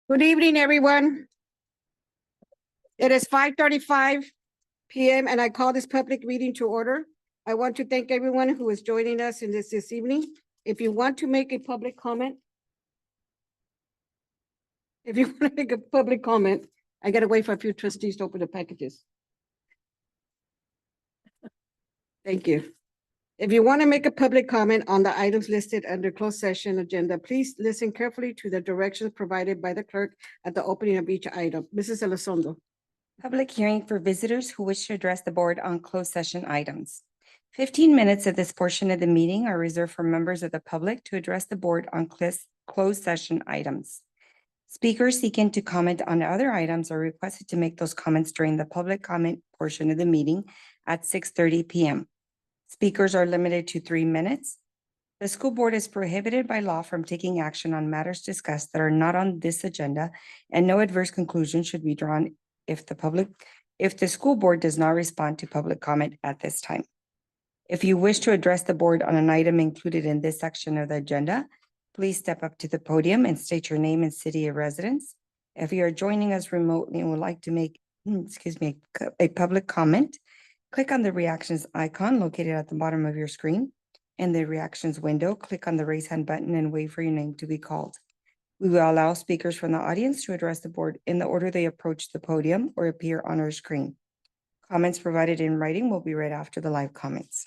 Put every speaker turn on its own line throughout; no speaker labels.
Good evening, everyone. It is 5:35 p.m. and I call this public meeting to order. I want to thank everyone who is joining us in this evening. If you want to make a public comment, I gotta wait for a few trustees to open the packages. Thank you. If you want to make a public comment on the items listed under closed session agenda, please listen carefully to the directions provided by the clerk at the opening of each item. Mrs. Elizondo.
Public hearing for visitors who wish to address the board on closed session items. 15 minutes of this portion of the meeting are reserved for members of the public to address the board on closed session items. Speakers seeking to comment on other items are requested to make those comments during the public comment portion of the meeting at 6:30 p.m. Speakers are limited to 3 minutes. The school board is prohibited by law from taking action on matters discussed that are not on this agenda, and no adverse conclusion should be drawn if the school board does not respond to public comment at this time. If you wish to address the board on an item included in this section of the agenda, please step up to the podium and state your name and city of residence. If you are joining us remotely and would like to make, a public comment, click on the reactions icon located at the bottom of your screen. In the reactions window, click on the raise hand button and wait for your name to be called. We will allow speakers from the audience to address the board in the order they approach the podium or appear on our screen. Comments provided in writing will be read after the live comments.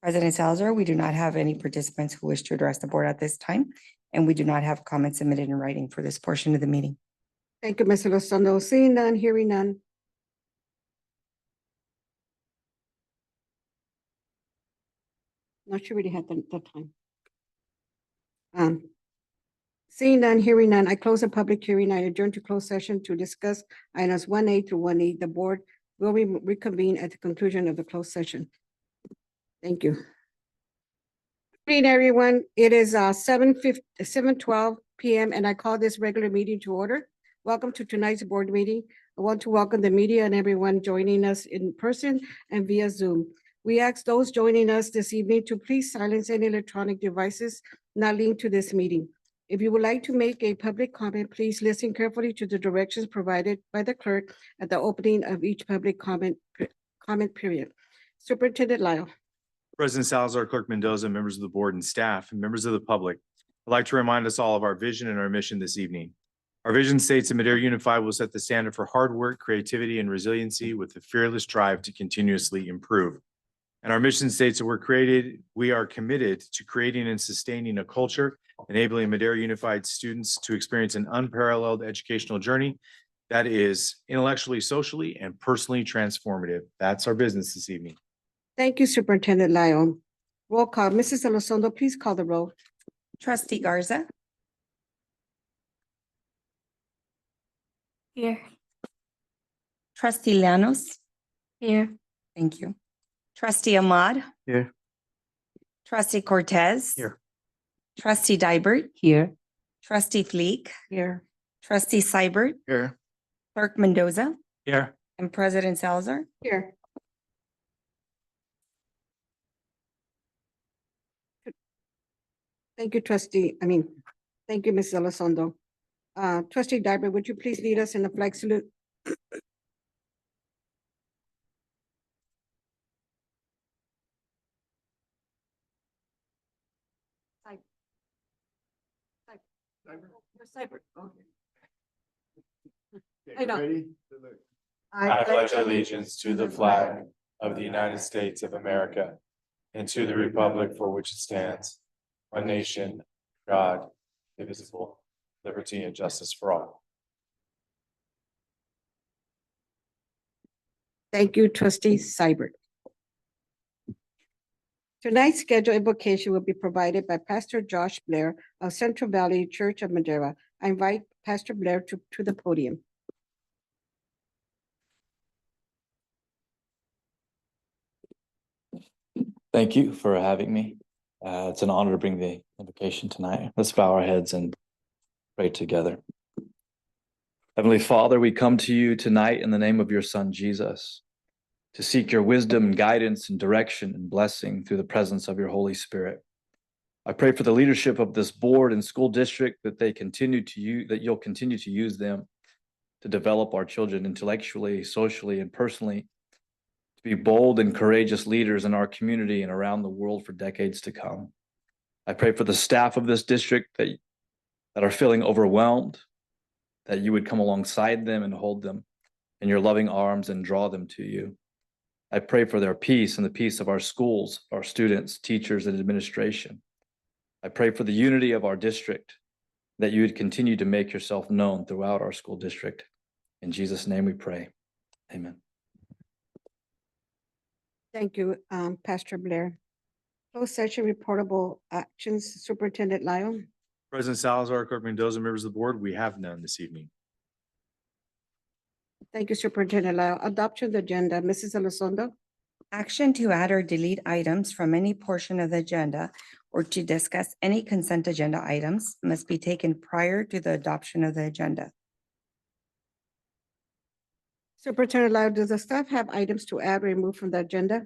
President Salazar, we do not have any participants who wish to address the board at this time, and we do not have comments submitted in writing for this portion of the meeting.
Thank you, Ms. Elizondo. Seeing none, hearing none. Not sure we had the time. Seeing none, hearing none, I close the public hearing. I adjourn to closed session to discuss items 1A through 1E. The board will reconvene at the conclusion of the closed session. Thank you. Good evening, everyone. It is 7:12 p.m. and I call this regular meeting to order. Welcome to tonight's board meeting. I want to welcome the media and everyone joining us in person and via Zoom. We ask those joining us this evening to please silence any electronic devices not linked to this meeting. If you would like to make a public comment, please listen carefully to the directions provided by the clerk at the opening of each public comment period. Superintendent Lyle.
President Salazar, Clerk Mendoza, members of the board and staff, and members of the public, I'd like to remind us all of our vision and our mission this evening. Our vision states that Madera Unified will set the standard for hard work, creativity, and resiliency with a fearless drive to continuously improve. And our mission states that we are committed to creating and sustaining a culture enabling Madera Unified students to experience an unparalleled educational journey that is intellectually, socially, and personally transformative. That's our business this evening.
Thank you, Superintendent Lyle. Roll call. Mrs. Elizondo, please call the roll.
Trustee Garza.
Here.
Trustee Llanos.
Here.
Thank you. Trustee Ahmad.
Here.
Trustee Cortez.
Here.
Trustee Dybert.
Here.
Trustee Fleek.
Here.
Trustee Seibert.
Here.
Clerk Mendoza.
Here.
And President Salazar.
Here. Thank you, thank you, Ms. Elizondo. Trustee Dybert, would you please lead us in the flag salute? I know.
I pledge allegiance to the flag of the United States of America and to the republic for which it stands, one nation, God, indivisible, liberty and justice for all.
Thank you, Trustee Seibert. Tonight's scheduled invocation will be provided by Pastor Josh Blair of Central Valley Church of Madera. I invite Pastor Blair to the podium.
Thank you for having me. It's an honor to bring the invocation tonight. Let's bow our heads and pray together. Heavenly Father, we come to you tonight in the name of your Son, Jesus, to seek your wisdom and guidance and direction and blessing through the presence of your Holy Spirit. I pray for the leadership of this board and school district that you'll continue to use them to develop our children intellectually, socially, and personally, to be bold and courageous leaders in our community and around the world for decades to come. I pray for the staff of this district that are feeling overwhelmed, that you would come alongside them and hold them in your loving arms and draw them to you. I pray for their peace and the peace of our schools, our students, teachers, and administration. I pray for the unity of our district, that you would continue to make yourself known throughout our school district. In Jesus' name we pray. Amen.
Thank you, Pastor Blair. Closed session reportable actions, Superintendent Lyle.
President Salazar, Clerk Mendoza, members of the board, we have none this evening.
Thank you, Superintendent Lyle. Adoption of the agenda, Mrs. Elizondo.
Action to add or delete items from any portion of the agenda or to discuss any consent agenda items must be taken prior to the adoption of the agenda.
Superintendent Lyle, does the staff have items to add or remove from the agenda?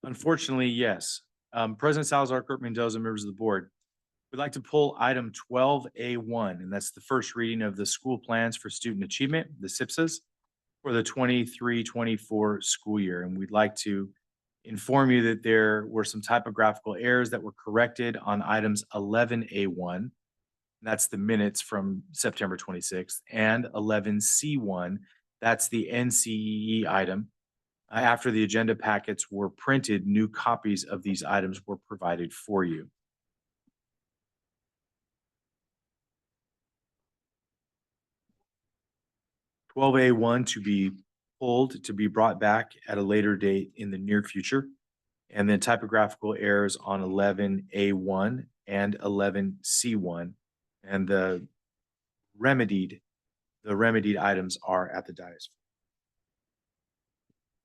Unfortunately, yes. President Salazar, Clerk Mendoza, members of the board, we'd like to pull item 12A1, and that's the first reading of the school plans for student achievement, the SIPSAs, for the 23-24 school year. And we'd like to inform you that there were some typographical errors that were corrected on items 11A1. That's the minutes from September 26th, and 11C1, that's the NCEE item. After the agenda packets were printed, new copies of these items were provided for you. Twelve A1 to be pulled, to be brought back at a later date in the near future. And then typographical errors on 11A1 and 11C1. And the remedied items are at the dais.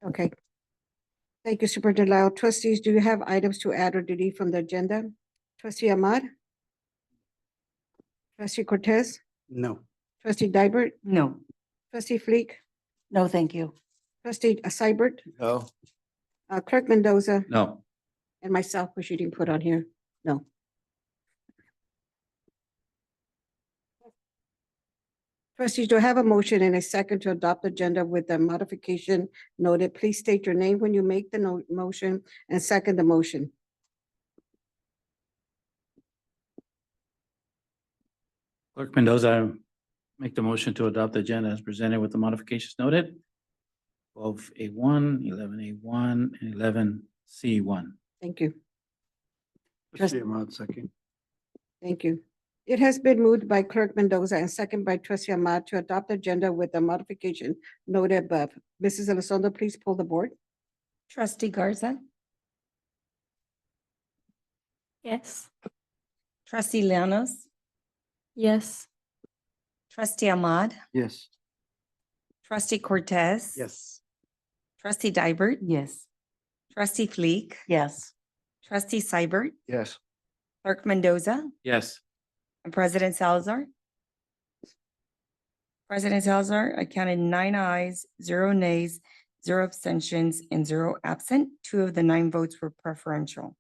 Okay. Thank you, Superintendent Lyle. Trustees, do you have items to add or delete from the agenda? Trustee Ahmad? Trustee Cortez?
No.
Trustee Dybert?
No.
Trustee Fleek?
No, thank you.
Trustee Seibert?
No.
Clerk Mendoza?
No.
And myself, which you didn't put on here? No. Trustees, do I have a motion and a second to adopt the agenda with the modification noted? Please state your name when you make the motion and second the motion.
Clerk Mendoza, make the motion to adopt the agenda as presented with the modifications noted. 12A1, 11A1, and 11C1.
Thank you.
Trustee Ahmad, second.
Thank you. It has been moved by Clerk Mendoza and second by Trustee Ahmad to adopt the agenda with the modification noted above. Mrs. Elizondo, please pull the board.
Trustee Garza.
Yes.
Trustee Llanos.
Yes.
Trustee Ahmad.
Yes.
Trustee Cortez.
Yes.
Trustee Dybert.
Yes.
Trustee Fleek.
Yes.
Trustee Seibert.
Yes.
Clerk Mendoza.
Yes.
And President Salazar. President Salazar, I counted 9 ayes, 0 nays, 0 abstentions, and 0 absent. 2 of the 9 votes were preferential.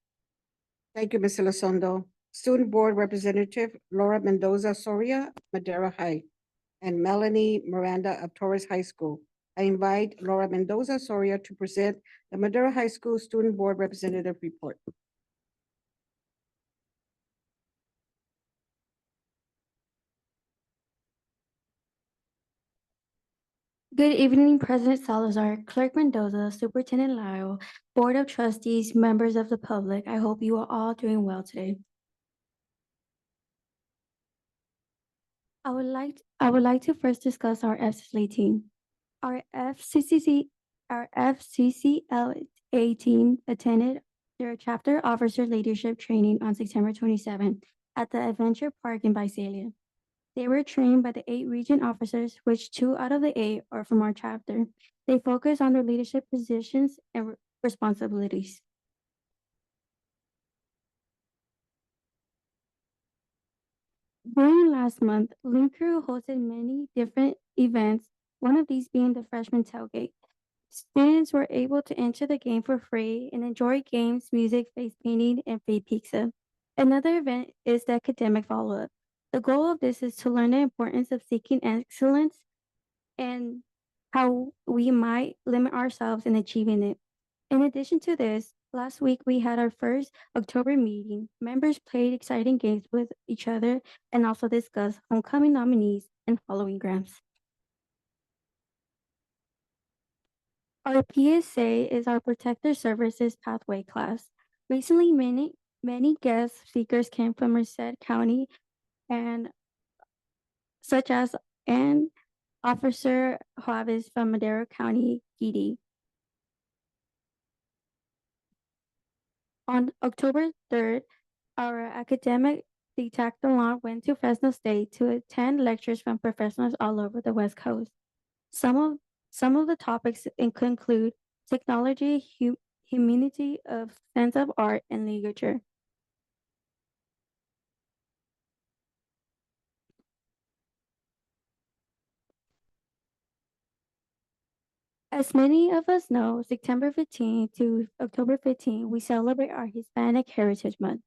Thank you, Ms. Elizondo. Student Board Representative Laura Mendoza Soria, Madera High, and Melanie Miranda of Torres High School. I invite Laura Mendoza Soria to present the Madera High School Student Board Representative Report.
Good evening, President Salazar, Clerk Mendoza, Superintendent Lyle, Board of Trustees, members of the public. I hope you are all doing well today. I would like to first discuss our FCCLA team. Our FCCLA team attended their chapter officer leadership training on September 27th at the Adventure Park in Visalia. They were trained by the 8 region officers, which 2 out of the 8 are from our chapter. They focus on their leadership positions and responsibilities. During last month, Link Crew hosted many different events, one of these being the freshman tailgate. Students were able to enter the game for free and enjoy games, music, face painting, and free pizza. Another event is the academic follow-up. The goal of this is to learn the importance of seeking excellence and how we might limit ourselves in achieving it. In addition to this, last week we had our first October meeting. Members played exciting games with each other and also discussed homecoming nominees and following grants. Our PSA is our Protector Services Pathway class. Recently, many guest speakers came from Merced County and such as and Officer Juarez from Madero County PD. On October 3rd, our academic decathlon went to Fresno State to attend lectures from professionals all over the West Coast. Some of the topics include technology, humanity of sense of art, and literature. As many of us know, September 15 to October 15, we celebrate our Hispanic Heritage Month.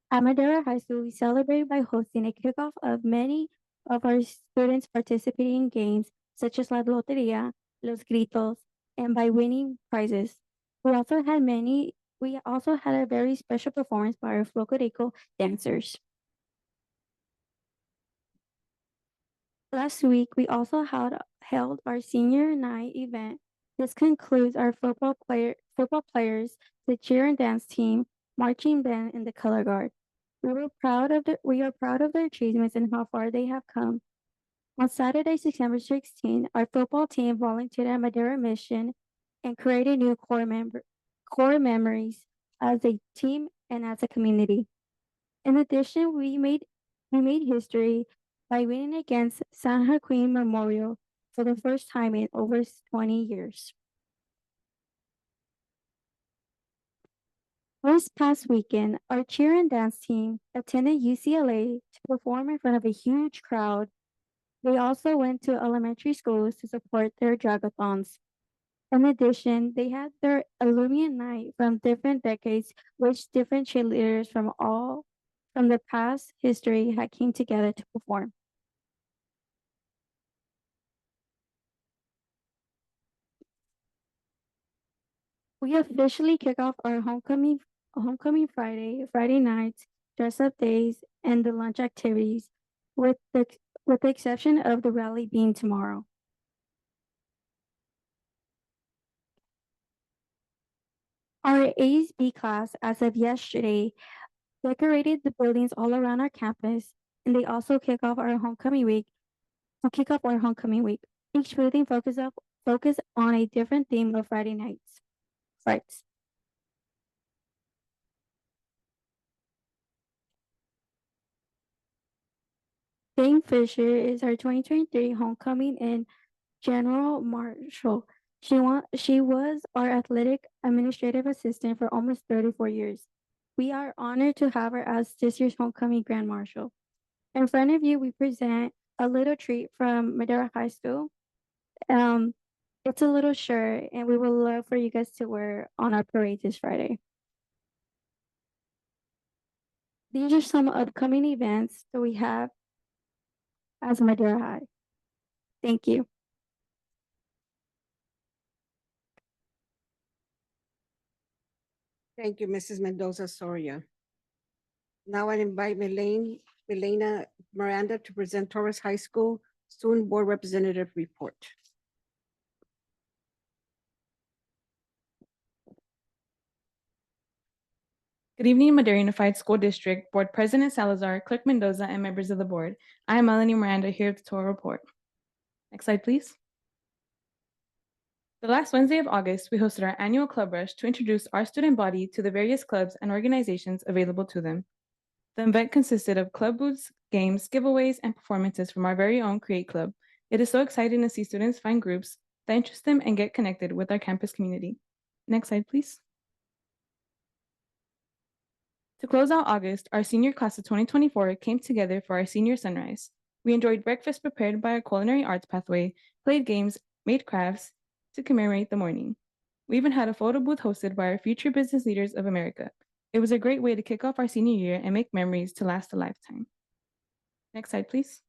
At Madera High School, we celebrate by hosting a kickoff of many of our students participating in games such as La Loteria, Los Gritos, and by winning prizes. We also had a very special performance by our Flocorico dancers. Last week, we also held our senior night event. This concludes our football players, the cheer and dance team, marching band, and the color guard. We are proud of their achievements and how far they have come. On Saturday, September 16, our football team volunteered at Madera Mission and created new core memories as a team and as a community. In addition, we made history by winning against San Joaquin Memorial for the first time in over 20 years. This past weekend, our cheer and dance team attended UCLA to perform in front of a huge crowd. They also went to elementary schools to support their dragathons. In addition, they had their alumni night from different decades, which different cheerleaders from the past history had came together to perform. We officially kick off our homecoming Friday nights, dress-up days, and the lunch activities, with the exception of the rally being tomorrow. Our ASB class, as of yesterday, decorated the buildings all around our campus, and they also kick off our homecoming week. Each building focus on a different theme of Friday nights. Frights. Dane Fisher is our 2023 homecoming and general marshal. She was our athletic administrative assistant for almost 34 years. We are honored to have her as this year's homecoming grand marshal. In front of you, we present a little treat from Madera High School. It's a little shirt, and we would love for you guys to wear on our parade this Friday. These are some upcoming events that we have as Madera High. Thank you.
Thank you, Mrs. Mendoza Soria. Now I invite Milena Miranda to present Torres High School Student Board Representative Report.
Good evening, Madera Unified School District Board President Salazar, Clerk Mendoza, and members of the board. I am Melanie Miranda here with the tour report. Next slide, please. The last Wednesday of August, we hosted our annual club rush to introduce our student body to the various clubs and organizations available to them. The event consisted of club booths, games, giveaways, and performances from our very own Create Club. It is so exciting to see students find groups that interest them and get connected with our campus community. Next slide, please. To close out August, our senior class of 2024 came together for our senior sunrise. We enjoyed breakfast prepared by our culinary arts pathway, played games, made crafts to commemorate the morning. We even had a photo booth hosted by our Future Business Leaders of America. It was a great way to kick off our senior year and make memories to last a lifetime. Next slide, please.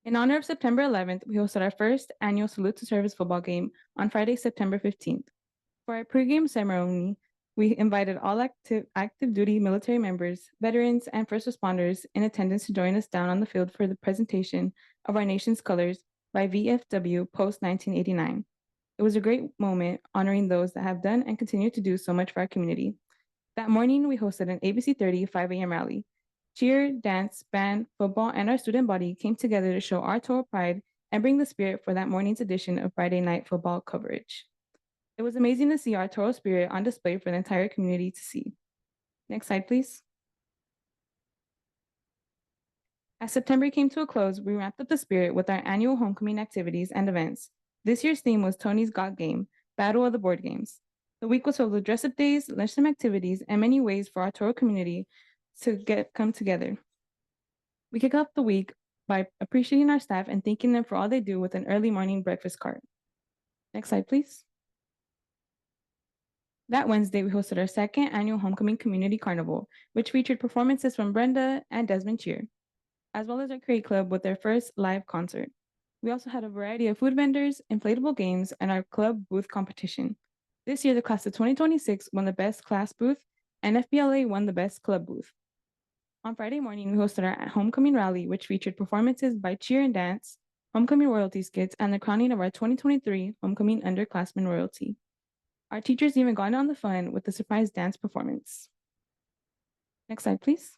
In honor of September 11th, we hosted our first annual Salute to Service football game on Friday, September 15th. For our pregame ceremony, we invited all active duty military members, veterans, and first responders in attendance to join us down on the field for the presentation of our nation's colors by VFW post 1989. It was a great moment honoring those that have done and continue to do so much for our community. That morning, we hosted an ABC 30 5 a.m. rally. Cheer, dance, band, football, and our student body came together to show our Toro pride and bring the spirit for that morning's edition of Friday night football coverage. It was amazing to see our Toro spirit on display for the entire community to see. Next slide, please. As September came to a close, we wrapped up the spirit with our annual homecoming activities and events. This year's theme was Tony's Got Game, Battle of the Board Games. The week was filled with dress-up days, lunchtime activities, and many ways for our Toro community to come together. We kick off the week by appreciating our staff and thanking them for all they do with an early morning breakfast cart. Next slide, please. That Wednesday, we hosted our second annual Homecoming Community Carnival, which featured performances from Brenda and Desmond Cheer, as well as our Create Club with their first live concert. We also had a variety of food vendors, inflatable games, and our club booth competition. This year, the class of 2026 won the best class booth, and FBLA won the best club booth. On Friday morning, we hosted our homecoming rally, which featured performances by Cheer and Dance, homecoming royalty skits, and the crowning of our 2023 homecoming underclassmen royalty. Our teachers even got in on the fun with the surprise dance performance. Next slide, please.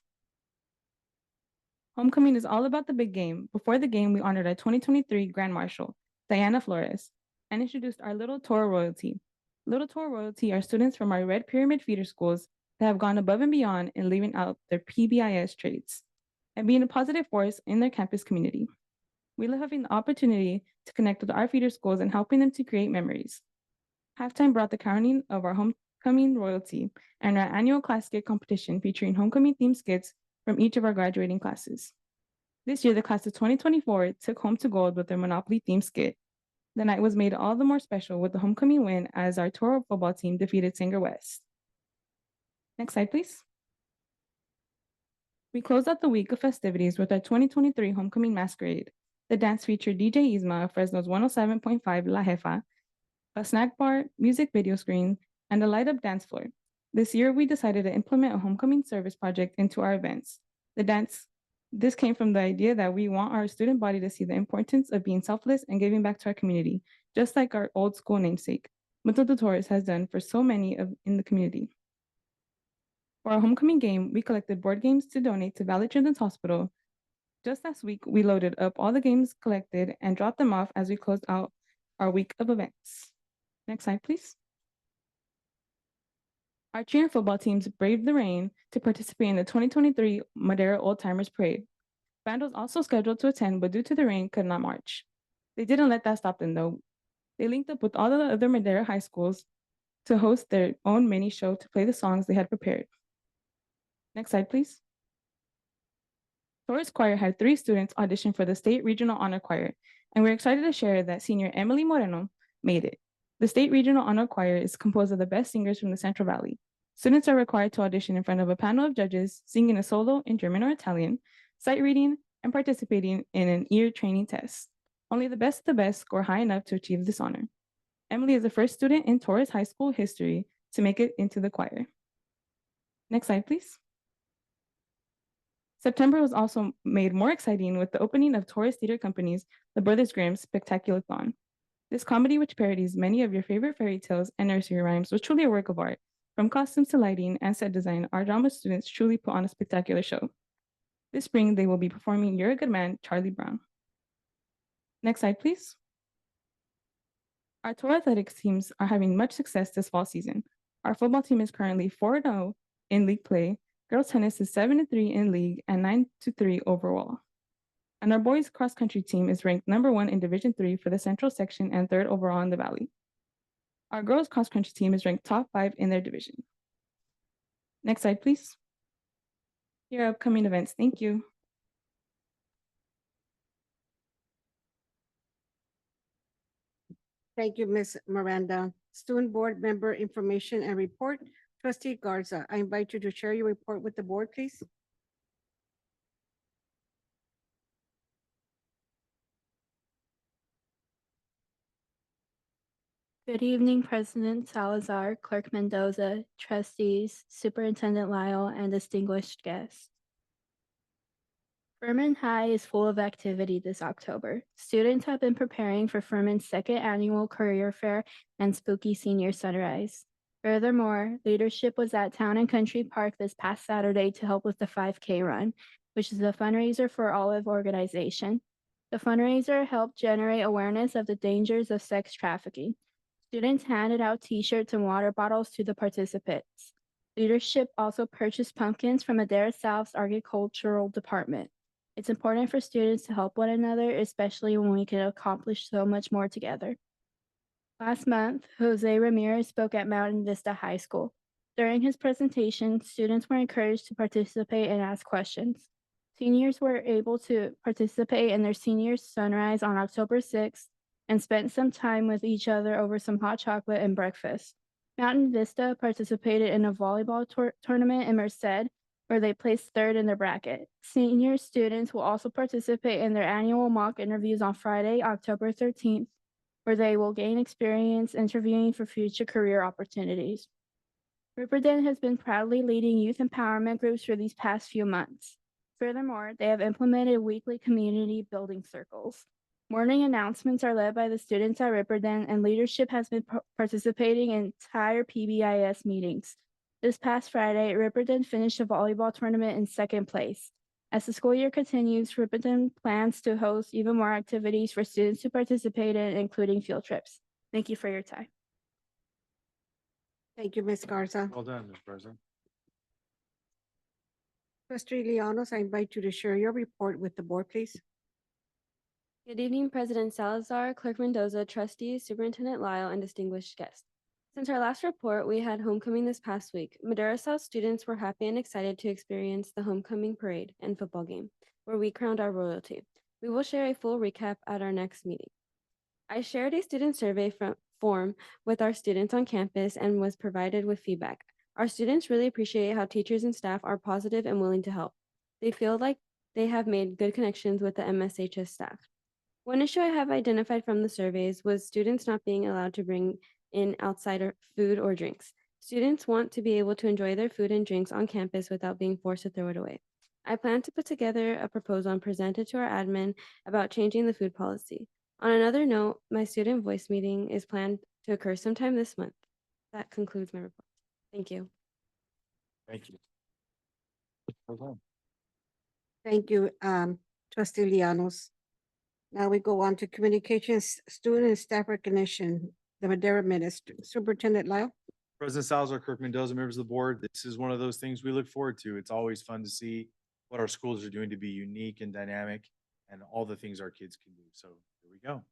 Homecoming is all about the big game. Before the game, we honored our 2023 Grand Marshal, Diana Flores, and introduced our Little Toro Royalty. Little Toro Royalty are students from our Red Pyramid feeder schools that have gone above and beyond in living out their PBIS traits and being a positive force in their campus community. We love having the opportunity to connect with our feeder schools and helping them to create memories. Halftime brought the crowning of our homecoming royalty and our annual class skit competition featuring homecoming themed skits from each of our graduating classes. This year, the class of 2024 took home to gold with their Monopoly themed skit. The night was made all the more special with the homecoming win as our Toro football team defeated Sanger West. Next slide, please. We closed out the week of festivities with our 2023 homecoming masquerade. The dance featured DJ Isma of Fresno's 107.5 La Jefa, a snack bar, music video screen, and a light-up dance floor. This year, we decided to implement a homecoming service project into our events. This came from the idea that we want our student body to see the importance of being selfless and giving back to our community, just like our old school namesake, Mundo de Torres has done for so many in the community. For our homecoming game, we collected board games to donate to Valley Children's Hospital. Just last week, we loaded up all the games collected and dropped them off as we closed out our week of events. Next slide, please. Our cheer and football teams braved the rain to participate in the 2023 Madera Old Timers Parade. Band was also scheduled to attend, but due to the rain, could not march. They didn't let that stop them, though. They linked up with all the other Madera high schools to host their own mini show to play the songs they had prepared. Next slide, please. Torres Choir had 3 students audition for the State Regional Honor Choir, and we're excited to share that senior Emily Moreno made it. The State Regional Honor Choir is composed of the best singers from the Central Valley. Students are required to audition in front of a panel of judges, singing a solo in German or Italian, sight reading, and participating in an ear training test. Only the best of the best score high enough to achieve this honor. Emily is the first student in Torres High School history to make it into the choir. Next slide, please. September was also made more exciting with the opening of Torres Theater Company's The Brothers Grimm Spectacular-thon. This comedy, which parodies many of your favorite fairy tales and nursery rhymes, was truly a work of art. From costumes to lighting and set design, our drama students truly put on a spectacular show. This spring, they will be performing You're a Good Man, Charlie Brown. Next slide, please. Our Toro athletics teams are having much success this fall season. Our football team is currently 4-0 in league play. Girls tennis is 7-3 in league and 9-3 overall. And our boys cross country team is ranked #1 in Division 3 for the Central Section and 3rd overall in the Valley. Our girls cross country team is ranked top 5 in their division. Next slide, please. Here are upcoming events. Thank you.
Thank you, Ms. Miranda. Student Board Member Information and Report. Trustee Garza, I invite you to share your report with the board, please.
Good evening, President Salazar, Clerk Mendoza, trustees, Superintendent Lyle, and distinguished guests. Furman High is full of activity this October. Students have been preparing for Furman's second annual career fair and spooky senior sunrise. Furthermore, leadership was at Town and Country Park this past Saturday to help with the 5K run, which is a fundraiser for Olive Organization. The fundraiser helped generate awareness of the dangers of sex trafficking. Students handed out T-shirts and water bottles to the participants. Leadership also purchased pumpkins from Madera South's Agricultural Department. It's important for students to help one another, especially when we can accomplish so much more together. Last month, Jose Ramirez spoke at Mountain Vista High School. During his presentation, students were encouraged to participate and ask questions. Seniors were able to participate in their senior sunrise on October 6th and spent some time with each other over some hot chocolate and breakfast. Mountain Vista participated in a volleyball tournament in Merced, where they placed third in their bracket. Senior students will also participate in their annual mock interviews on Friday, October 13th, where they will gain experience interviewing for future career opportunities. Ripperden has been proudly leading youth empowerment groups for these past few months. Furthermore, they have implemented weekly community building circles. Morning announcements are led by the students at Ripperden, and leadership has been participating in entire PBIS meetings. This past Friday, Ripperden finished a volleyball tournament in second place. As the school year continues, Ripperden plans to host even more activities for students to participate in, including field trips. Thank you for your time.
Thank you, Ms. Garza.
Well done, Ms. President.
Trustee Lianos, I invite you to share your report with the board, please.
Good evening, President Salazar, Clerk Mendoza, trustees, Superintendent Lyle, and distinguished guests. Since our last report, we had homecoming this past week. Madera South students were happy and excited to experience the homecoming parade and football game, where we crowned our royalty. We will share a full recap at our next meeting. I shared a student survey form with our students on campus and was provided with feedback. Our students really appreciate how teachers and staff are positive and willing to help. They feel like they have made good connections with the MSHS staff. One issue I have identified from the surveys was students not being allowed to bring in outside food or drinks. Students want to be able to enjoy their food and drinks on campus without being forced to throw it away. I plan to put together a proposal and present it to our admin about changing the food policy. On another note, my student voice meeting is planned to occur sometime this month. That concludes my report. Thank you.
Thank you. Well done.
Thank you, Trustee Lianos. Now we go on to communications, student and staff recognition, the Madera Minister, Superintendent Lyle.
President Salazar, Clerk Mendoza, members of the board, this is one of those things we look forward to. It's always fun to see what our schools are doing to be unique and dynamic and all the things our kids can do. So here we go.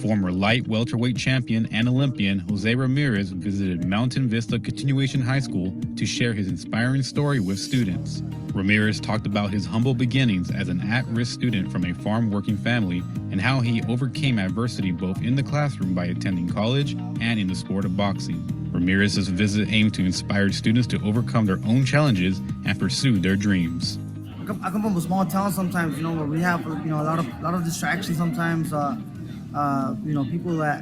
Former light welterweight champion and Olympian Jose Ramirez visited Mountain Vista Continuation High School to share his inspiring story with students. Ramirez talked about his humble beginnings as an at-risk student from a farm-working family and how he overcame adversity both in the classroom by attending college and in the sport of boxing. Ramirez's visit aimed to inspire students to overcome their own challenges and pursue their dreams.
I come from a small town sometimes, you know, where we have, you know, a lot of distractions sometimes. You know, people that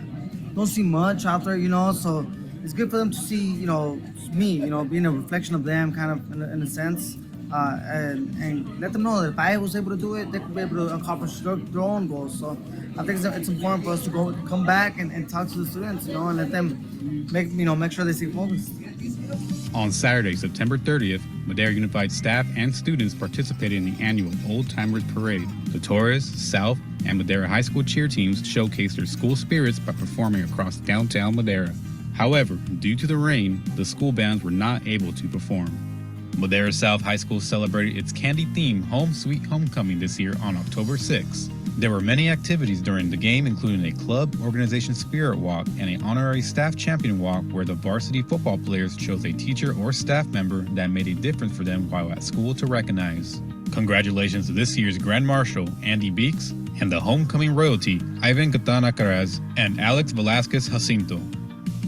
don't see much out there, you know, so it's good for them to see, you know, me, you know, being a reflection of them kind of in a sense, and let them know that if I was able to do it, they could be able to accomplish their own goals. So I think it's important for us to come back and talk to the students, you know, and let them make sure they stay focused.
On Saturday, September 30th, Madera Unified staff and students participated in the annual Old Timers Parade. The Torres, South, and Madera High School cheer teams showcased their school spirits by performing across downtown Madera. However, due to the rain, the school bands were not able to perform. Madera South High School celebrated its candy-themed Home Sweet Homecoming this year on October 6th. There were many activities during the game, including a club organization spirit walk and an honorary staff champion walk where the varsity football players chose a teacher or staff member that made a difference for them while at school to recognize. Congratulations to this year's Grand Marshal, Andy Beeks, and the homecoming royalty, Ivan Katana Caraz and Alex Velasquez Jacinto.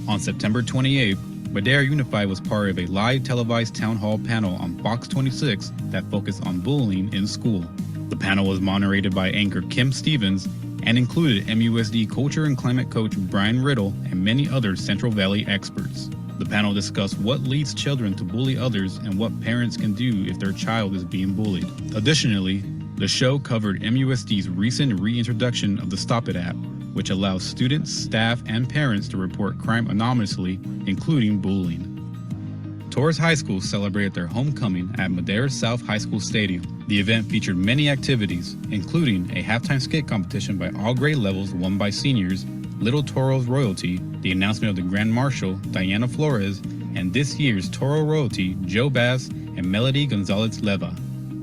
On September 28th, Madera Unified was part of a live televised town hall panel on Fox 26 that focused on bullying in school. The panel was moderated by anchor Kim Stevens and included MUSD culture and climate coach Brian Riddle and many other Central Valley experts. The panel discussed what leads children to bully others and what parents can do if their child is being bullied. Additionally, the show covered MUSD's recent reintroduction of the Stop It app, which allows students, staff, and parents to report crime anonymously, including bullying. Torres High School celebrated their homecoming at Madera South High School Stadium. The event featured many activities, including a halftime skate competition by all grade levels won by seniors, Little Toro's royalty, the announcement of the Grand Marshal, Diana Flores, and this year's Toro royalty, Joe Bass and Melody Gonzalez Leva.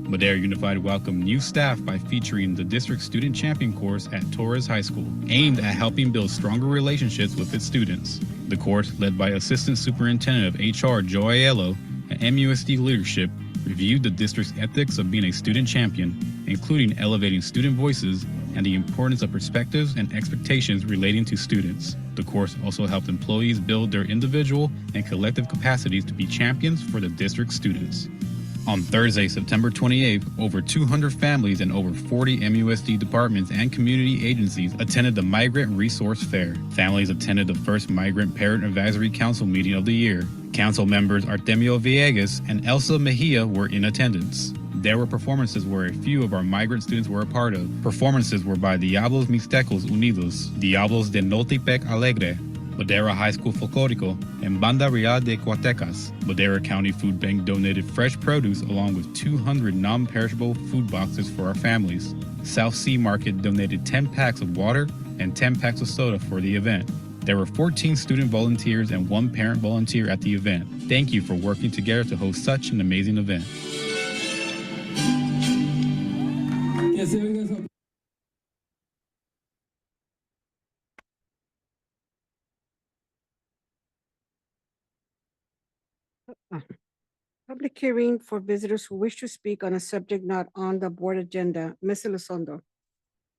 Madera Unified welcomed new staff by featuring the district student champion course at Torres High School, aimed at helping build stronger relationships with its students. The course, led by Assistant Superintendent of HR Joe Aiello and MUSD leadership, reviewed the district's ethics of being a student champion, including elevating student voices and the importance of perspectives and expectations relating to students. The course also helped employees build their individual and collective capacities to be champions for the district students. On Thursday, September 28th, over 200 families and over 40 MUSD departments and community agencies attended the Migrant Resource Fair. Families attended the first Migrant Parent Advisory Council meeting of the year. Council members Artemio Villegas and Elsa Mejia were in attendance. There were performances where a few of our migrant students were a part of. Performances were by Diablos Mixtecos Unidos, Diablos de Notipec Alegre, Madera High School Folklorico, and Banda Real de Cuatecas. Madera County Food Bank donated fresh produce along with 200 non-perishable food boxes for our families. South Sea Market donated 10 packs of water and 10 packs of soda for the event. There were 14 student volunteers and 1 parent volunteer at the event. Thank you for working together to host such an amazing event.
Public hearing for visitors who wish to speak on a subject not on the board agenda. Ms. Elizondo.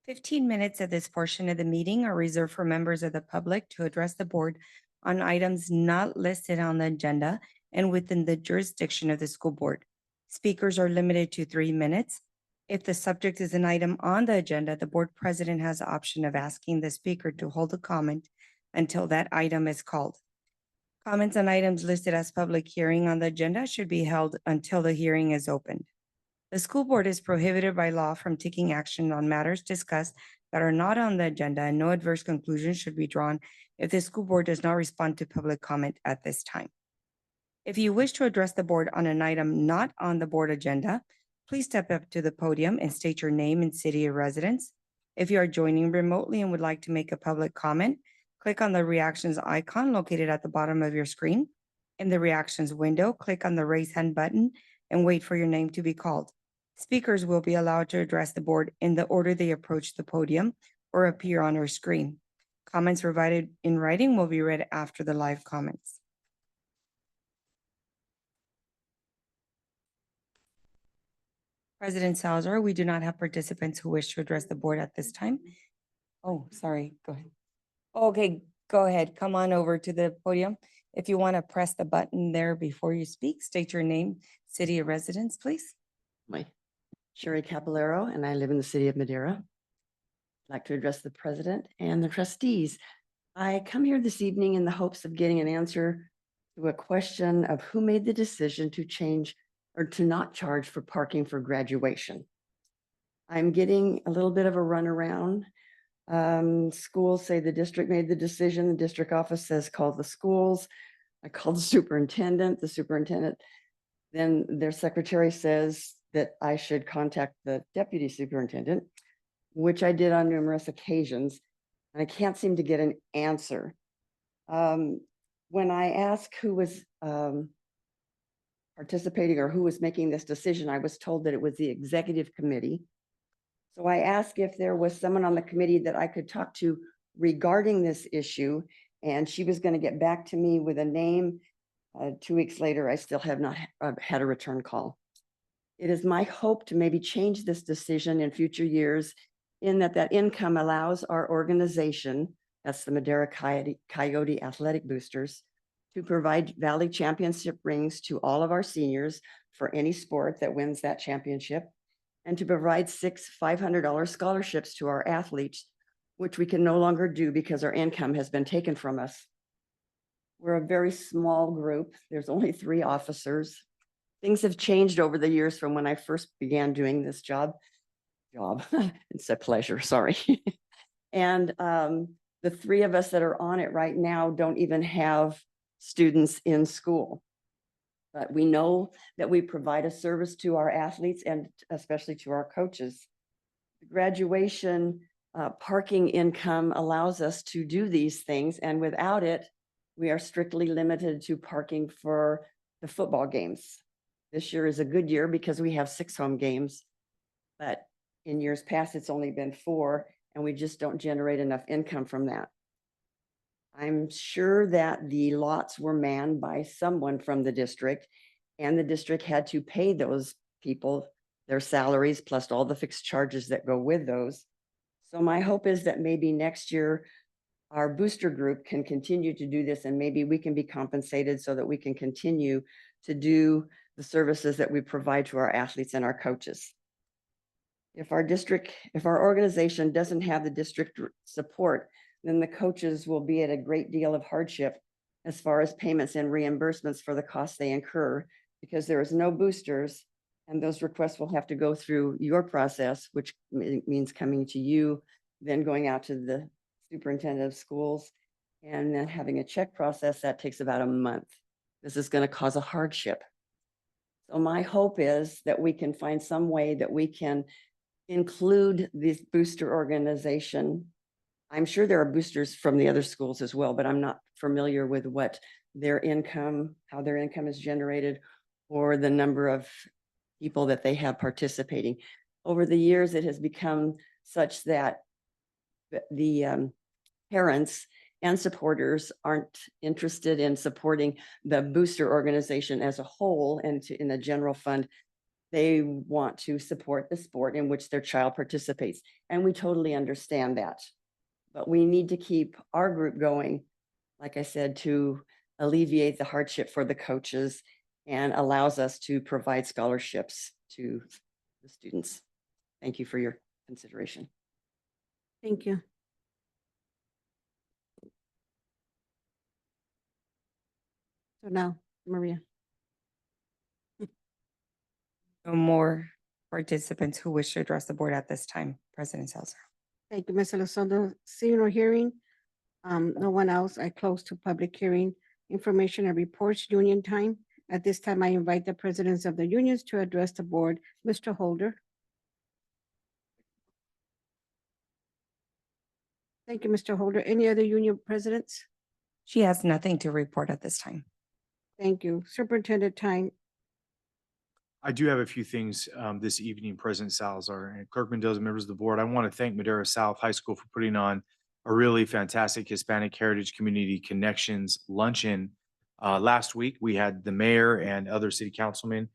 15 minutes of this portion of the meeting are reserved for members of the public to address the board on items not listed on the agenda and within the jurisdiction of the school board. Speakers are limited to 3 minutes. If the subject is an item on the agenda, the board president has the option of asking the speaker to hold a comment until that item is called. Comments on items listed as public hearing on the agenda should be held until the hearing is opened. The school board is prohibited by law from taking action on matters discussed that are not on the agenda, and no adverse conclusion should be drawn if the school board does not respond to public comment at this time. If you wish to address the board on an item not on the board agenda, please step up to the podium and state your name and city of residence. If you are joining remotely and would like to make a public comment, click on the reactions icon located at the bottom of your screen. In the reactions window, click on the raise hand button and wait for your name to be called. Speakers will be allowed to address the board in the order they approach the podium or appear on our screen. Comments provided in writing will be read after the live comments. President Salazar, we do not have participants who wish to address the board at this time. Oh, sorry, go ahead. Okay, go ahead. Come on over to the podium. If you want to press the button there before you speak, state your name, city of residence, please.
Sherry Caballero, and I live in the city of Madera. I'd like to address the president and the trustees. I come here this evening in the hopes of getting an answer to a question of who made the decision to change or to not charge for parking for graduation. I'm getting a little bit of a runaround. Schools say the district made the decision. The district office says call the schools. I called the superintendent. Then their secretary says that I should contact the deputy superintendent, which I did on numerous occasions, and I can't seem to get an answer. When I ask who was participating or who was making this decision. I was told that it was the executive committee. So I asked if there was someone on the committee that I could talk to regarding this issue, and she was going to get back to me with a name. 2 weeks later, I still have not had a return call. It is my hope to maybe change this decision in future years in that income allows our organization, that's the Madera Coyote Athletic Boosters, to provide Valley Championship rings to all of our seniors for any sport that wins that championship, and to provide 6 $500 scholarships to our athletes, which we can no longer do because our income has been taken from us. We're a very small group. There's only 3 officers. Things have changed over the years from when I first began doing this job. It's a pleasure, sorry. And the 3 of us that are on it right now don't even have students in school. But we know that we provide a service to our athletes and especially to our coaches. Graduation parking income allows us to do these things, and without it, we are strictly limited to parking for the football games. This year is a good year because we have 6 home games, but in years past, it's only been 4, and we just don't generate enough income from that. I'm sure that the lots were manned by someone from the district, and the district had to pay those people their salaries plus all the fixed charges that go with those. So my hope is that maybe next year our booster group can continue to do this, and maybe we can be compensated so that we can continue to do the services that we provide to our athletes and our coaches. If our organization doesn't have the district support, then the coaches will be at a great deal of hardship as far as payments and reimbursements for the costs they incur, because there is no boosters, and those requests will have to go through your process, which means coming to you, then going out to the superintendent of schools, and then having a check process that takes about a month. This is going to cause a hardship. So my hope is that we can find some way that we can include this booster organization. I'm sure there are boosters from the other schools as well, but I'm not familiar with what their income, how their income is generated, or the number of people that they have participating. Over the years, it has become such that the parents and supporters aren't interested in supporting the booster organization as a whole and in the general fund. They want to support the sport in which their child participates. And we totally understand that. But we need to keep our group going, like I said, to alleviate the hardship for the coaches and allows us to provide scholarships to the students. Thank you for your consideration.
Thank you. So now, Maria.
No more participants who wish to address the board at this time. President Salazar.
Thank you, Ms. Elizondo. Seeing or hearing, no one else, I close to public hearing, information and reports, union time. At this time, I invite the presidents of the unions to address the board. Mr. Holder. Thank you, Mr. Holder. Any other union presidents?
She has nothing to report at this time.
Thank you. Superintendent Time.
I do have a few things this evening, President Salazar and Clerk Mendoza, members of the board. I want to thank Madera South High School for putting on a really fantastic Hispanic Heritage Community Connections luncheon. Last week, we had the mayor and other city councilmen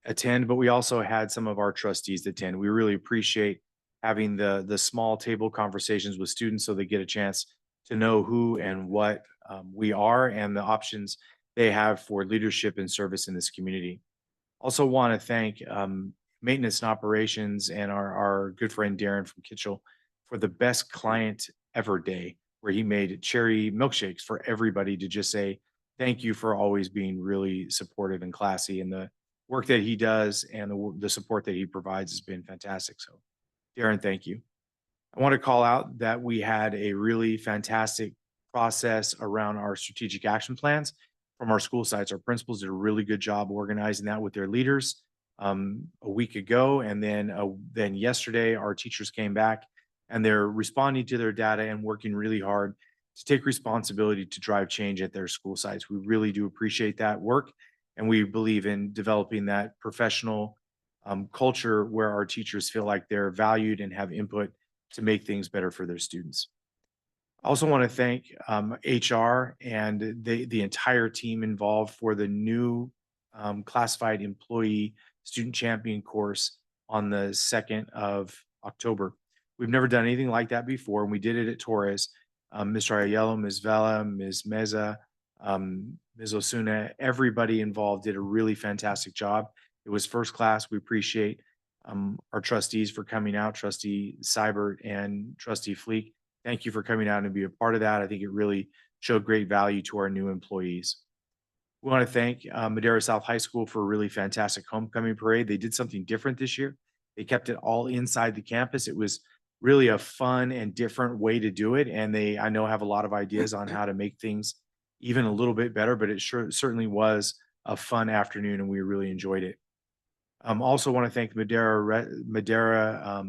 attend, but we also had some of our trustees attend. We really appreciate having the small table conversations with students so they get a chance to know who and what we are and the options they have for leadership and service in this community. Also want to thank maintenance and operations and our good friend Darren from Kitchell for the best client ever day, where he made cherry milkshakes for everybody to just say, thank you for always being really supportive and classy. And the work that he does and the support that he provides has been fantastic. So Darren, thank you. I want to call out that we had a really fantastic process around our strategic action plans from our school sites. Our principals did a really good job organizing that with their leaders a week ago. And then yesterday, our teachers came back and they're responding to their data and working really hard to take responsibility to drive change at their school sites. We really do appreciate that work. And we believe in developing that professional culture where our teachers feel like they're valued and have input to make things better for their students. I also want to thank HR and the entire team involved for the new classified employee student champion course on the 2nd of October. We've never done anything like that before, and we did it at Torres. Mr. Ayello, Ms. Vela, Ms. Meza, Ms. Osuna, everybody involved did a really fantastic job. It was first class. We appreciate our trustees for coming out, Trustee Seibert and Trustee Fleek. Thank you for coming out and be a part of that. I think it really showed great value to our new employees. We want to thank Madera South High School for a really fantastic homecoming parade. They did something different this year. They kept it all inside the campus. It was really a fun and different way to do it. And I know, have a lot of ideas on how to make things even a little bit better, but it certainly was a fun afternoon and we really enjoyed it. Also want to thank Madera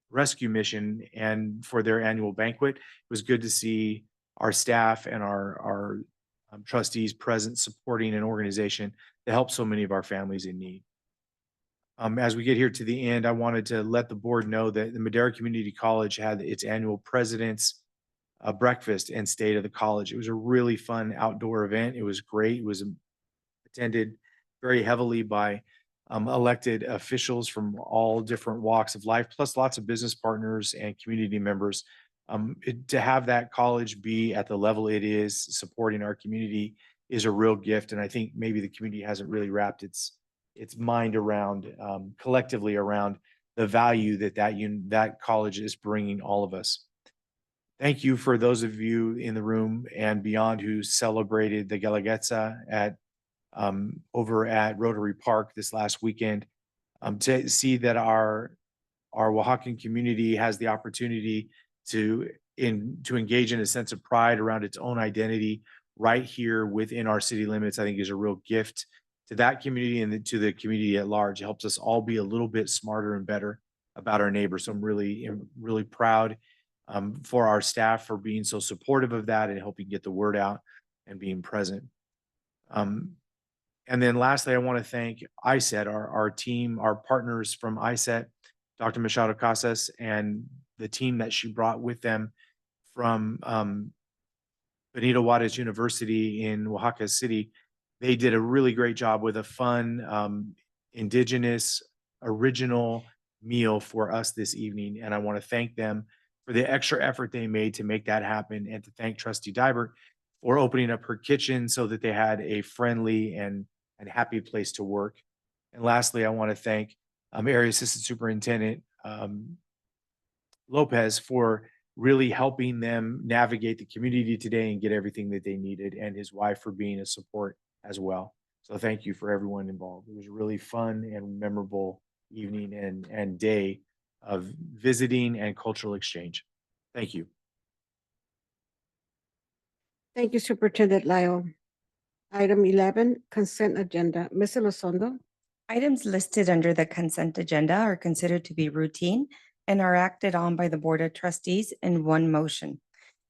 Rescue Mission and for their annual banquet. It was good to see our staff and our trustees present supporting an organization that helps so many of our families in need. As we get here to the end, I wanted to let the board know that the Madera Community College had its annual president's breakfast and stayed at the college. It was a really fun outdoor event. It was great. It was attended very heavily by elected officials from all different walks of life, plus lots of business partners and community members. To have that college be at the level it is, supporting our community, is a real gift. And I think maybe the community hasn't really wrapped its mind around, collectively around the value that college is bringing all of us. Thank you for those of you in the room and beyond who celebrated the Guelaguetza at over at Rotary Park this last weekend. To see that our Oaxacan community has the opportunity to engage in a sense of pride around its own identity right here within our city limits, I think is a real gift to that community and to the community at large. It helps us all be a little bit smarter and better about our neighbors. So I'm really proud for our staff for being so supportive of that and helping get the word out and being present. And then lastly, I want to thank ISET, our team, our partners from ISET, Dr. Machado Casas, and the team that she brought with them from Benito Juarez University in Oaxaca City. They did a really great job with a fun, indigenous, original meal for us this evening. And I want to thank them for the extra effort they made to make that happen, and to thank Trustee Dybert for opening up her kitchen so that they had a friendly and happy place to work. And lastly, I want to thank Area Assistant Superintendent Lopez for really helping them navigate the community today and get everything that they needed, and his wife for being a support as well. So thank you for everyone involved. It was a really fun and memorable evening and day of visiting and cultural exchange. Thank you.
Thank you, Superintendent Lyle. Item 11, consent agenda. Ms. Elizondo.
Items listed under the consent agenda are considered to be routine and are acted on by the Board of Trustees in one motion.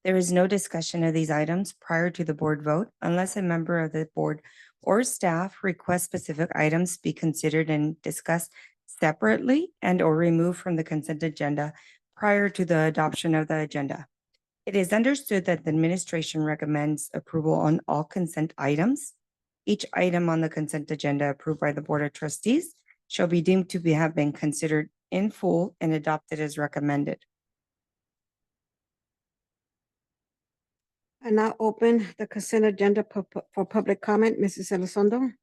There is no discussion of these items prior to the board vote unless a member of the board or staff requests specific items be considered and discussed separately and or removed from the consent agenda prior to the adoption of the agenda. It is understood that the administration recommends approval on all consent items. Each item on the consent agenda approved by the Board of Trustees shall be deemed to have been considered in full and adopted as recommended.
I now open the consent agenda for public comment. Mrs. Elizondo.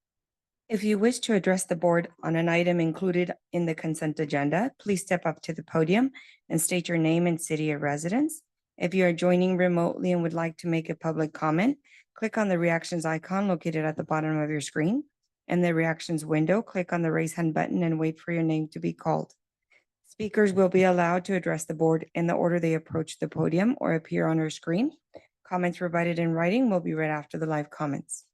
If you wish to address the board on an item included in the consent agenda, please step up to the podium and state your name and city of residence. If you are joining remotely and would like to make a public comment, click on the reactions icon located at the bottom of your screen. In the reactions window, click on the raise hand button and wait for your name to be called. Speakers will be allowed to address the board in the order they approach the podium or appear on your screen. Comments provided in writing will be read after the live comments.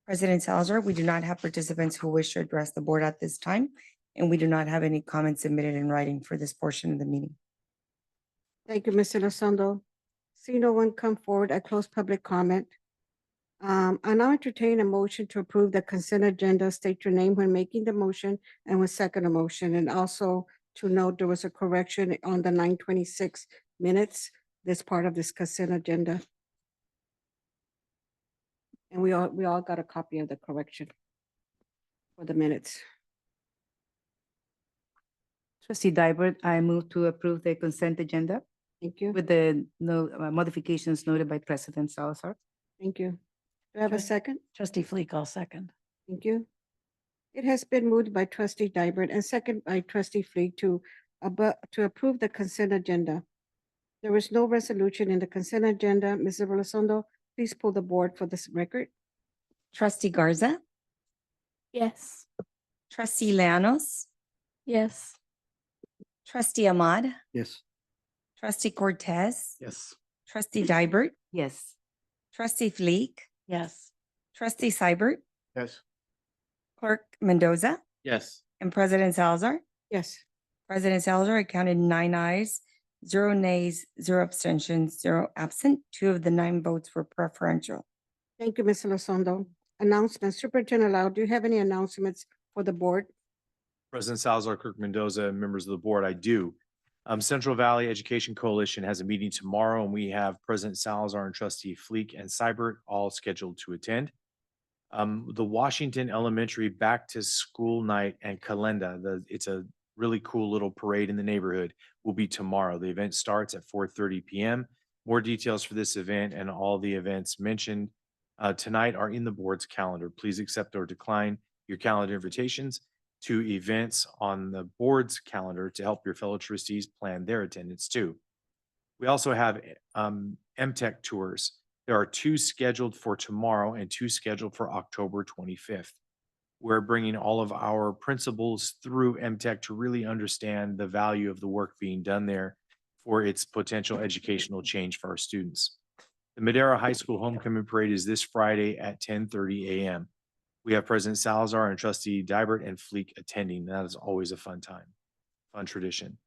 President Salazar, we do not have participants who wish to address the board at this time, and we do not have any comments submitted in writing for this portion of the meeting.
Thank you, Ms. Elizondo. See no one come forward, I close public comment. I now entertain a motion to approve the consent agenda. State your name when making the motion and when second a motion. And also to note, there was a correction on the 9:26 minutes. That's part of this consent agenda. And we all got a copy of the correction for the minutes.
Trustee Dybert, I move to approve the consent agenda
Thank you.
with the modifications noted by President Salazar.
Thank you. Do I have a
Trust-
second?
Trustee Fleek, I'll second.
Thank you. It has been moved by trustee Dybert and second by trustee Fleek to approve the consent agenda. There is no resolution in the consent agenda. Mrs. Elizondo, please pull the board for this record.
Trustee Garza,
Yes.
trustee Llanos,
Yes.
trustee Ahmad,
Yes.
trustee Cortez,
Yes.
trustee Dybert,
Yes.
trustee Fleek,
Yes.
trustee Seibert,
Yes.
clerk Mendoza,
Yes.
and President Salazar.
Yes.
President Salazar, I counted 9 ayes, 0 nays, 0 abstentions, 0 absent. 2 of the 9 votes were preferential.
Thank you, Ms. Elizondo. Announcements. Superintendent Lau, do you have any announcements for the board?
President Salazar, Clerk Mendoza, and members of the board, I do. Central Valley Education Coalition has a meeting tomorrow, and we have President Salazar and trustee Fleek and Seibert all scheduled to attend. The Washington Elementary Back to School Night and Calenda, it's a really cool little parade in the neighborhood, will be tomorrow. The event starts at 4:30 p.m. More details for this event and all the events mentioned tonight are in the board's calendar. Please accept or decline your calendar invitations to events on the board's calendar to help your fellow trustees plan their attendance too. We also have MTech tours. There are 2 scheduled for tomorrow and 2 scheduled for October 25th. We're bringing all of our principals through MTech to really understand the value of the work being done there for its potential educational change for our students. The Madera High School Homecoming Parade is this Friday at 10:30 a.m. We have President Salazar and trustee Dybert and Fleek attending. That is always a fun time, fun tradition.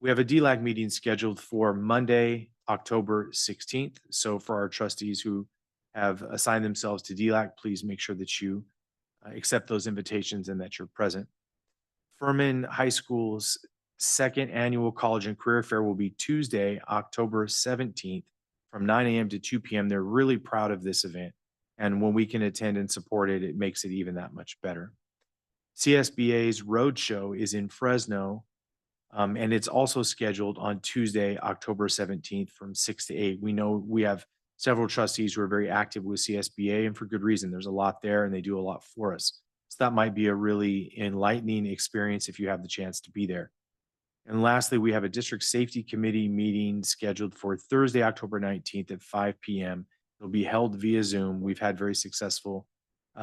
We have a DLAC meeting scheduled for Monday, October 16th. So for our trustees who have assigned themselves to DLAC, please make sure that you accept those invitations and that you're present. Furman High School's 2nd annual College and Career Fair will be Tuesday, October 17th from 9 a.m. to 2 p.m. They're really proud of this event. And when we can attend and support it, it makes it even that much better. CSBA's Roadshow is in Fresno, and it's also scheduled on Tuesday, October 17th from 6 to 8. We know we have several trustees who are very active with CSBA, and for good reason. There's a lot there and they do a lot for us. So that might be a really enlightening experience if you have the chance to be there. And lastly, we have a district safety committee meeting scheduled for Thursday, October 19th at 5 p.m. It'll be held via Zoom. We've had very successful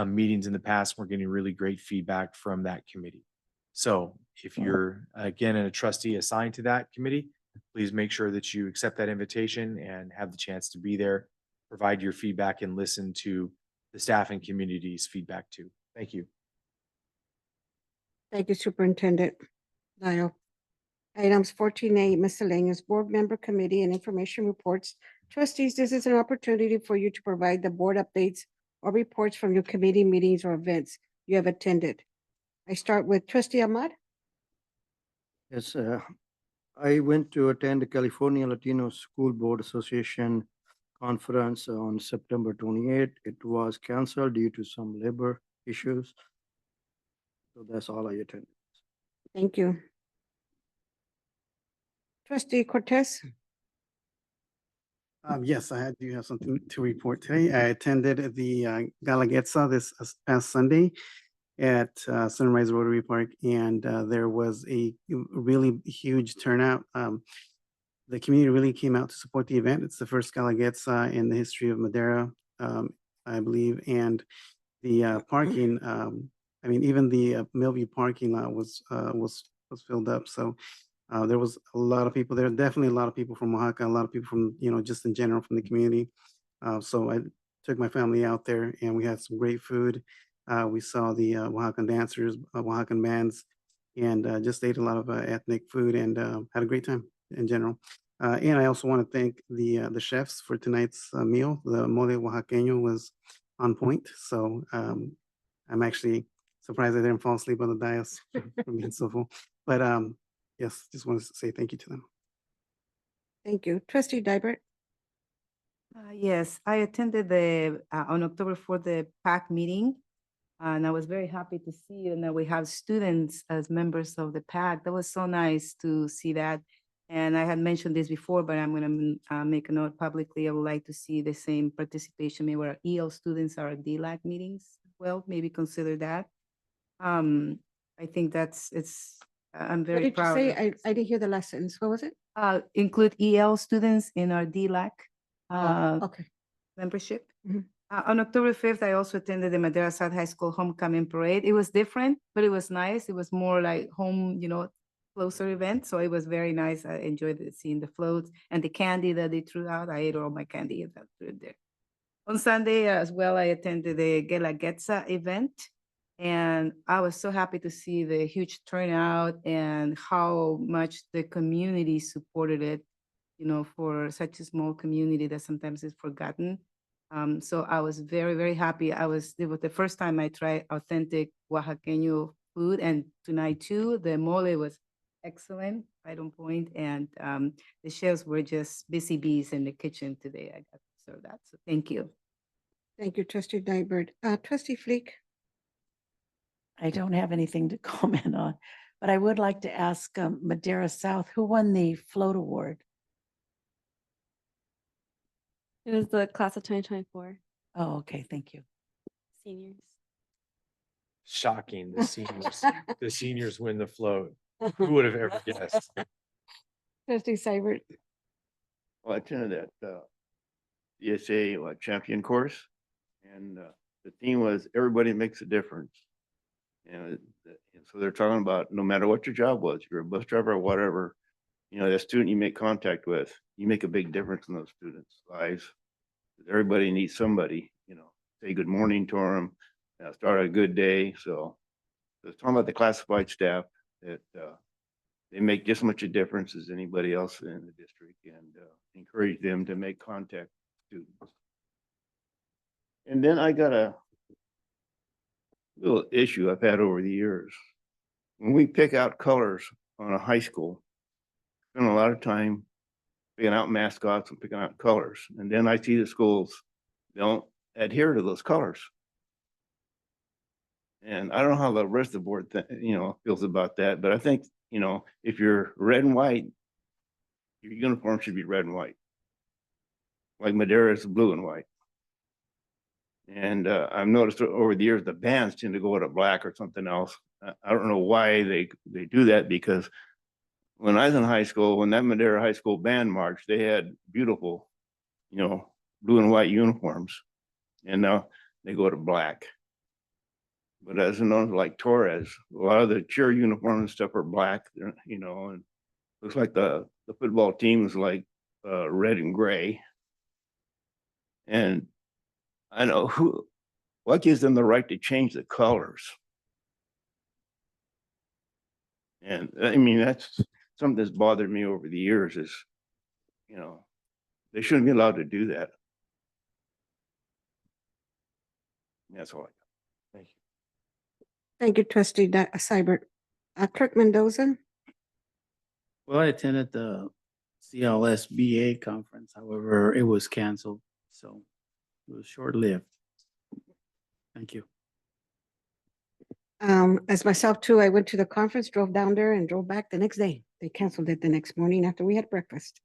meetings in the past. We're getting really great feedback from that committee. So if you're, again, a trustee assigned to that committee, please make sure that you accept that invitation and have the chance to be there, provide your feedback, and listen to the staff and community's feedback too. Thank you.
Thank you, Superintendent Lyle. Items 14A, miscellaneous board member committee and information reports. Trustees, this is an opportunity for you to provide the board updates or reports from your committee meetings or events you have attended. I start with trustee Ahmad.
Yes, I went to attend the California Latino School Board Association conference on September 28th. It was canceled due to some labor issues. So that's all I attended.
Thank you. Trustee Cortez.
Yes, I do have something to report today. I attended the Gala Getza this past Sunday at Sunrise Rotary Park, and there was a really huge turnout. The community really came out to support the event. It's the first Gala Getza in the history of Madera, I believe, and the parking. I mean, even the Millview parking lot was filled up. So there was a lot of people there. Definitely a lot of people from Oaxaca. A lot of people from just in general from the community. So I took my family out there, and we had some great food. We saw the Oaxacan dancers, Oaxacan bands, and just ate a lot of ethnic food and had a great time in general. And I also want to thank the chefs for tonight's meal. The mole oaxaqueño was on point. So I'm actually surprised I didn't fall asleep on the dais from being so full. But yes, just wanted to say thank you to them.
Thank you. Trustee Dybert?
Yes, I attended the, on October 4th, the PAC meeting. And I was very happy to see, and that we have students as members of the PAC. That was so nice to see that. And I had mentioned this before, but I'm gonna make a note publicly. I would like to see the same participation, maybe our EL students are at DLAC meetings. Well, maybe consider that. I think I'm
What
very
did you
proud.
say?
of-
I didn't hear the last sentence. What was it?
Include EL students in our DLAC
Okay.
membership.
Mhm.
On October 5th, I also attended the Madera South High School Homecoming Parade. It was different, but it was nice. It was more like home, closer event. So it was very nice. I enjoyed seeing the floats and the candy that they threw out. I ate all my candy and threw it there. On Sunday as well, I attended the Guelaguetza event. And I was so happy to see the huge turnout and how much the community supported it, for such a small community that sometimes is forgotten. So I was very, very happy. It was the first time I tried authentic Oaxaqueño food, and tonight too, the mole was excellent, right on point, and the chefs were just busy bees in the kitchen today. I got to serve that, so thank you.
Thank you, Trustee Dybert. Trustee Fleek?
I don't have anything to comment on, but I would like to ask Madera South, who won the float award?
It was the class of 2024
Oh, okay, thank you.
seniors.
Shocking, the seniors win the float. Who would have ever guessed?
Trustee Seibert?
Well, I attended that ESA champion course, and the theme was everybody makes a difference. And so they're talking about no matter what your job was, you're a bus driver or whatever, that student you make contact with, you make a big difference in those students' lives. Everybody needs somebody, say good morning to them, start a good day. So it's talking about the classified staff that they make just as much a difference as anybody else in the district, and encourage them to make contact with students. And then I got a little issue I've had over the years. When we pick out colors on a high school, spend a lot of time picking out mascots and picking out colors. And then I see the schools don't adhere to those colors. And I don't know how the rest of the board, feels about that, but I think, if you're red and white, your uniform should be red and white. Like Madera is blue and white. And I've noticed over the years, the bands tend to go to black or something else. I don't know why they do that, because when I was in high school, when that Madera High School band marched, they had beautiful, blue and white uniforms. And now they go to black. But as known like Torres, a lot of the cheer uniforms and stuff are black, and looks like the football team is like red and gray. And I know what gives them the right to change the colors? And I mean, that's something that's bothered me over the years is, they shouldn't be allowed to do that. That's all I got. Thank you.
Thank you, Trustee Seibert. Clerk Mendoza?
Well, I attended the CLSBA conference. However, it was canceled, so it was short-lived. Thank you.
As myself too, I went to the conference, drove down there and drove back the next day. They canceled it the next morning after we had breakfast.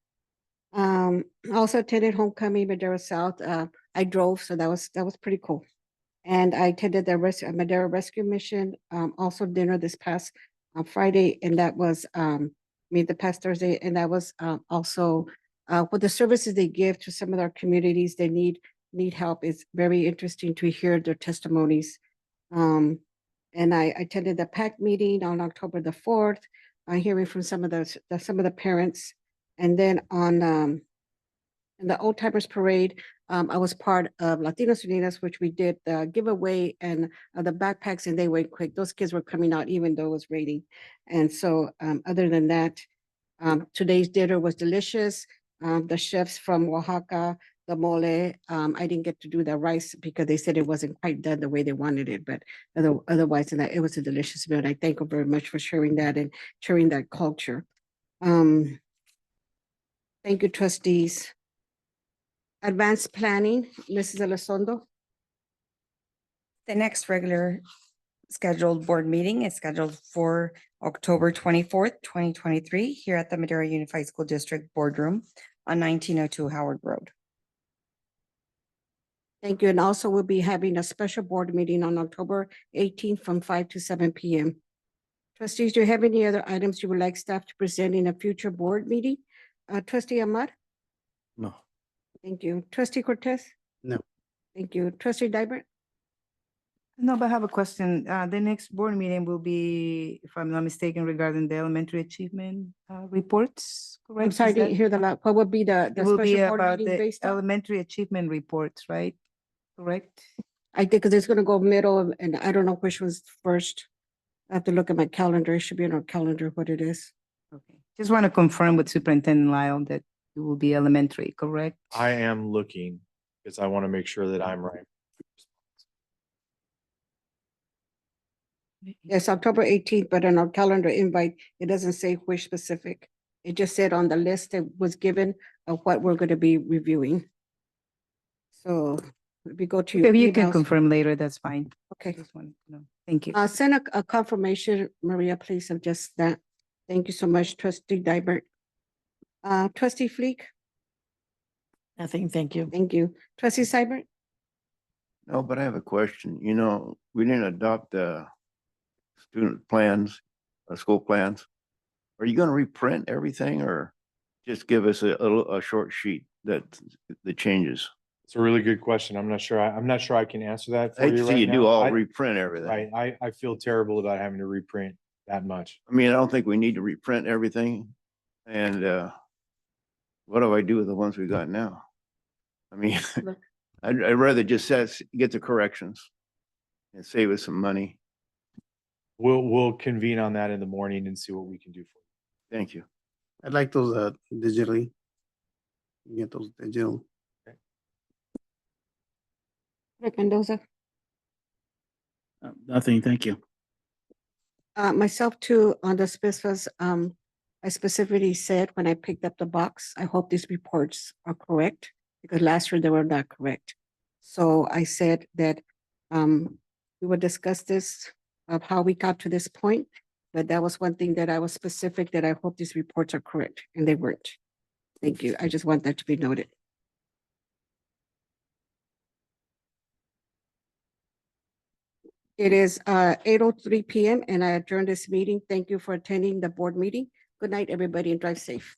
Also attended homecoming Madera South. I drove, so that was pretty cool. And I attended the Madera Rescue Mission, also dinner this past Friday, and that was the past Thursday, and that was also with the services they give to some of our communities. They need help. It's very interesting to hear their testimonies. And I attended the PAC meeting on October the 4th, hearing from some of the parents. And then on in the Old Timers Parade, I was part of Latinos Unidos, which we did the giveaway and the backpacks, and they went quick. Those kids were coming out even though it was raining. And so other than that, Today's dinner was delicious. The chefs from Oaxaca, the mole, I didn't get to do the rice because they said it wasn't quite done the way they wanted it, but otherwise, and it was a delicious meal. And I thank you very much for sharing that and sharing that culture. Thank you, trustees. Advanced planning, Mrs. Elizondo.
The next regular scheduled board meeting is scheduled for October 24th, 2023, here at the Madera Unified School District Boardroom on 1902 Howard Road.
Thank you. And also we'll be having a special board meeting on October 18th from 5 to 7 p.m. Trustees, do you have any other items you would like staff to present in a future board meeting? Trustee Ahmad?
No.
Thank you. Trustee Cortez?
No.
Thank you. Trustee Dybert?
No, but I have a question. The next board meeting will be, if I'm not mistaken, regarding the elementary achievement reports, correct?
I'm sorry, I
Is that-
didn't hear the last, what would be the
It will be
special board
about
meeting
the
based on?
elementary achievement reports, right? Correct?
I think because it's gonna go middle and I don't know which was first. I have to look at my calendar. It should be on our calendar what it is.
Okay. Just want to confirm with Superintendent Lyle that it will be elementary, correct?
I am looking because I want to make sure that I'm right.
Yes, October 18th, but on our calendar invite, it doesn't say which specific. It just said on the list that was given of what we're gonna be reviewing. So if we go to your
If you can
emails-
confirm later, that's fine.
Okay.
Just wanted to know. Thank you.
Send a confirmation, Maria, please, of just that. Thank you so much, trustee Dybert. Trustee Fleek,
Nothing, thank you.
thank you. Trustee Seibert?
No, but I have a question. You know, we didn't adopt the student plans, school plans. Are you gonna reprint everything or just give us a short sheet that the changes?
It's a really good question. I'm not sure I can answer that for
I hate
you
to see
right
you do
now.
all reprint everything.
Right, I feel terrible about having to reprint that much.
I mean, I don't think we need to reprint everything. And what do I do with the ones we got now? I mean, I'd rather just get the corrections and save us some money.
We'll convene on that in the morning and see what we can do for you.
Thank you.
I'd like those digitally. Get those digital.
Rick Mendoza?
Nothing, thank you.
Myself too, on the specifics, I specifically said when I picked up the box, I hope these reports are correct, because last year they were not correct. So I said that we would discuss this of how we got to this point, but that was one thing that I was specific that I hope these reports are correct, and they weren't. Thank you. I just want that to be noted. It is 8:03 p.m. and I adjourn this meeting. Thank you for attending the board meeting. Good night, everybody, and drive safe.